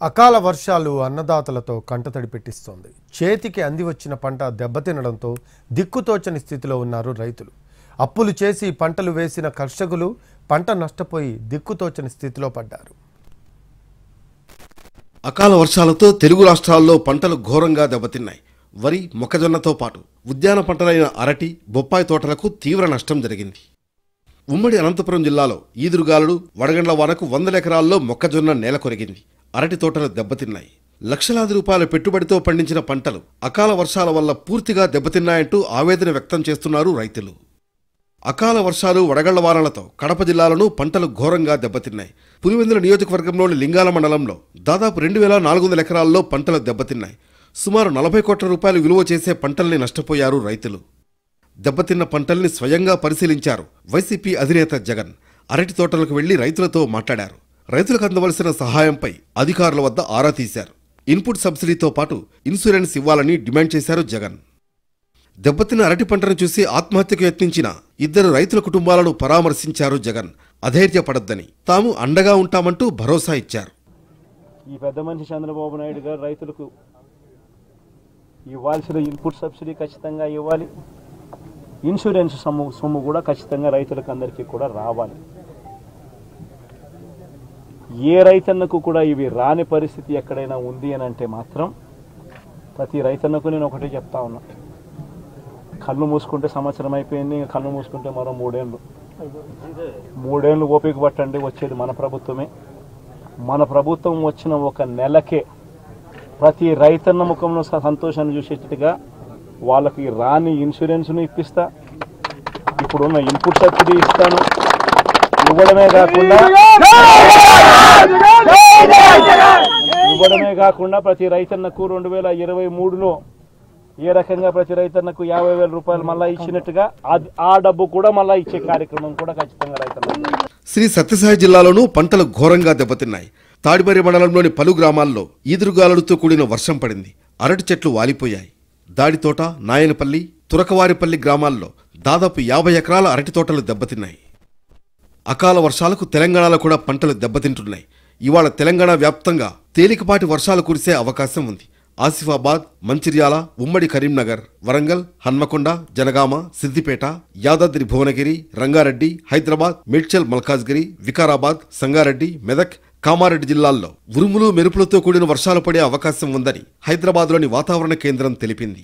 అకాల వర్షాలు అన్నదాతలతో కంటతడి పెట్టిస్తోంది. చేతికి అంది వచ్చిన పంట దెబ్బతినడంతో దిక్కుతోచని స్థితిలో ఉన్నారు రైతులు. అప్పులు చేసి పంటలు వేసిన కర్షకులు పంట నష్టపోయి దిక్కుతోచని స్థితిలో పడ్డారు. అకాల వర్షాలతో తెలుగు రాష్ట్రాల్లో పంటలు ఘోరంగా దెబ్బతిన్నాయి. వరి, మొక్కజొన్నతో పాటు ఉద్యాన పంటలైన అరటి, బొప్పాయి తోటలకు తీవ్ర నష్టం జరిగింది. ఉమ్మడి అనంతపురం జిల్లాలో ఈదురుగాలులు, వడగండ్ల వానకు 100 ఎకరాల్లో మొక్కజొన్న నేల కొరిగింది. అరటి తోటలు దెబ్బతిన్నాయి. లక్షలాది రూపాయల పెట్టుబడితో పండించిన పంటలు అకాల వర్షాల వల్ల పూర్తిగా దెబ్బతిన్నాయంటూ ఆవేదన వ్యక్తం చేస్తున్నారు రైతులు. అకాల వర్షాలు, వడగళ్ల వానలతో కడప జిల్లాలోనూ పంటలు ఘోరంగా దెబ్బతిన్నాయి. పులివెందుల నియోజకవర్గంలోని లింగాల మండలంలో దాదాపు 2400 ఎకరాల్లో పంటలు దెబ్బతిన్నాయి. సుమారు 40 కోట్ల రూపాయలు విలువ చేసే పంటల్ని నష్టపోయారు రైతులు. దెబ్బతిన్న పంటల్ని స్వయంగా పరిశీలించారు వైసీపీ అధినేత జగన్. అరటి తోటలకు వెళ్లి రైతులతో మాట్లాడారు. రైతులకు అందవలసిన సహాయంపై అధికారుల వద్ద ఆరా తీశారు. ఇన్పుట్ సబ్సిడీతో పాటు ఇన్సూరెన్స్ ఇవ్వాలని డిమాండ్ చేశారు జగన్. దెబ్బతిన్న అరటి పంటను చూసి ఆత్మహత్యకు యత్నించిన 2 రైతుల కుటుంబాలను పరామర్శించారు జగన్. అధైర్యపడొద్దని, తాము అండగా ఉంటామంటూ భరోసా ఇచ్చారు. ఈ పెద్ద మనిషి చంద్రబాబు నాయుడు గారు రైతులకు ఇవ్వాల్సిన ఇన్పుట్ సబ్సిడీ ఖచ్చితంగా ఇవ్వాలి. ఇన్సూరెన్స్ సొమ్ము కూడా ఖచ్చితంగా రైతులకు అందరికీ కూడా రావాలి. ఏ రైతన్నకు కూడా ఇవి రాని పరిస్థితి ఎక్కడైనా ఉంది అని అంటే మాత్రం ప్రతి రైతన్నకు నేను ఒకటే చెప్తా ఉన్నా, కళ్ళు మూసుకుంటే సంవత్సరం అయిపోయింది, కళ్ళు మూసుకుంటే మరో 3 ఏళ్ళు ఓపిక పట్టండి. వచ్చేది మన ప్రభుత్వమే. మన ప్రభుత్వం వచ్చిన 1 నెలకే ప్రతి రైతన్న ముఖంలో సంతోషాన్ని చూసేటట్టుగా వాళ్ళకి రాని ఇన్సూరెన్స్ను ఇప్పిస్తా, ఇప్పుడున్న ఇన్పుట్ సబ్సిడీ ఇస్తాను. ఇవ్వడమే కాకుండా ప్రతి రైతన్నకు 2023లో ఏ రకంగా ప్రతి రైతన్నకు 50,000 రూపాయలు మళ్ళా ఇచ్చినట్టుగా ఆ డబ్బు కూడా మళ్ళా ఇచ్చే కార్యక్రమం కూడా ఖచ్చితంగా రైతన్న. శ్రీ సత్యసాయి జిల్లాలోనూ పంటలు ఘోరంగా దెబ్బతిన్నాయి. తాడిమర్రి మండలంలోని పలు గ్రామాల్లో ఈదురుగాలులతో కూడిన వర్షం పడింది. అరటి చెట్లు వాలిపోయాయి. దాడితోట, నాయనపల్లి, తురకవారిపల్లి గ్రామాల్లో దాదాపు 50 ఎకరాల అరటి తోటలు దెబ్బతిన్నాయి. అకాల వర్షాలకు తెలంగాణలో కూడా పంటలు దెబ్బతింటున్నాయి. ఇవాళ తెలంగాణ వ్యాప్తంగా తేలికపాటి వర్షాలు కురిసే అవకాశం ఉంది. ఆసిఫాబాద్, మంచిర్యాల, ఉమ్మడి కరీంనగర్, వరంగల్, హన్మకొండ, జనగామ, సిద్దిపేట, యాదాద్రి భువనగిరి, రంగారెడ్డి, హైదరాబాద్, మేడ్చల్ మల్కాజ్గిరి, వికారాబాద్, సంగారెడ్డి, మెదక్, కామారెడ్డి జిల్లాల్లో ఉరుములు మెరుపులతో కూడిన వర్షాలు పడే అవకాశం ఉందని హైదరాబాద్లోని వాతావరణ కేంద్రం తెలిపింది.